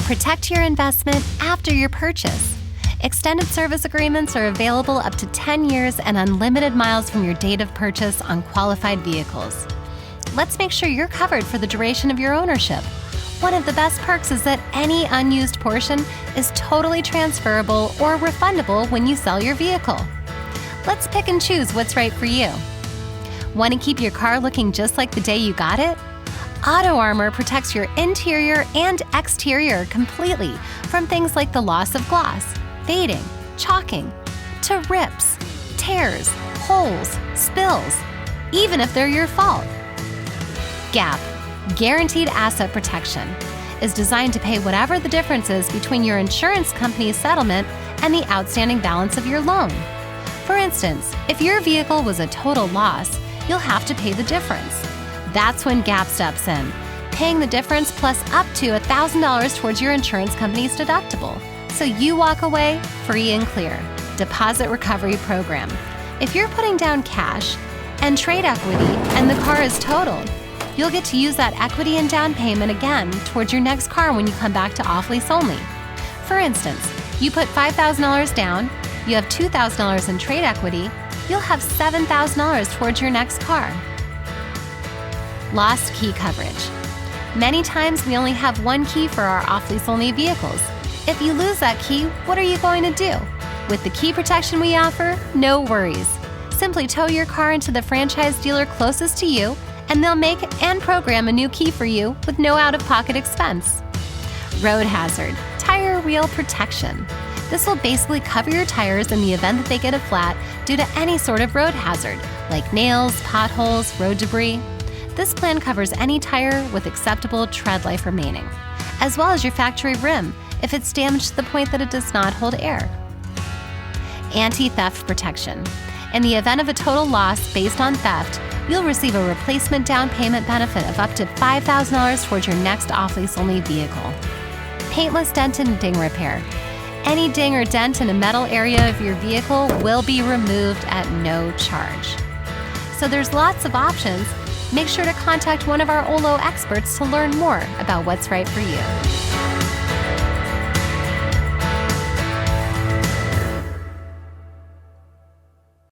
Protect your investment after your purchase. Extended service agreements are available up to 10 years and unlimited miles from your date of purchase on qualified vehicles. Let's make sure you're covered for the duration of your ownership. One of the best perks is that any unused portion is totally transferable or refundable when you sell your vehicle. Let's pick and choose what's right for you. Want to keep your car looking just like the day you got it? Auto Armor protects your interior and exterior completely from things like the loss of gloss, fading, chalking, to rips, tears, holes, spills, even if they're your fault. GAP, Guaranteed Asset Protection, is designed to pay whatever the difference is between your insurance company's settlement and the outstanding balance of your loan. For instance, if your vehicle was a total loss, you'll have to pay the difference. That's when GAP steps in, paying the difference plus up to $1,000 towards your insurance company's deductible, so you walk away free and clear. Deposit Recovery Program. If you're putting down cash and trade equity and the car is totaled, you'll get to use that equity and down payment again towards your next car when you come back to Off Lease Only. For instance, you put $5,000 down, you have $2,000 in trade equity, you'll have $7,000 towards your next car. Lost key coverage. Many times we only have one key for our Off Lease Only vehicles. If you lose that key, what are you going to do? With the key protection we offer, no worries. Simply tow your car into the franchise dealer closest to you, and they'll make and program a new key for you with no out-of-pocket expense. Road hazard, tire wheel protection. This will basically cover your tires in the event that they get a flat due to any sort of road hazard, like nails, potholes, road debris. This plan covers any tire with acceptable tread life remaining, as well as your factory rim if it's damaged to the point that it does not hold air. Anti-theft protection. In the event of a total loss based on theft, you'll receive a replacement down payment benefit of up to $5,000 towards your next Off Lease Only vehicle. Paintless dent and ding repair. Any ding or dent in a metal area of your vehicle will be removed at no charge. So there's lots of options. Make sure to contact one of our OLO experts to learn more about what's right for you.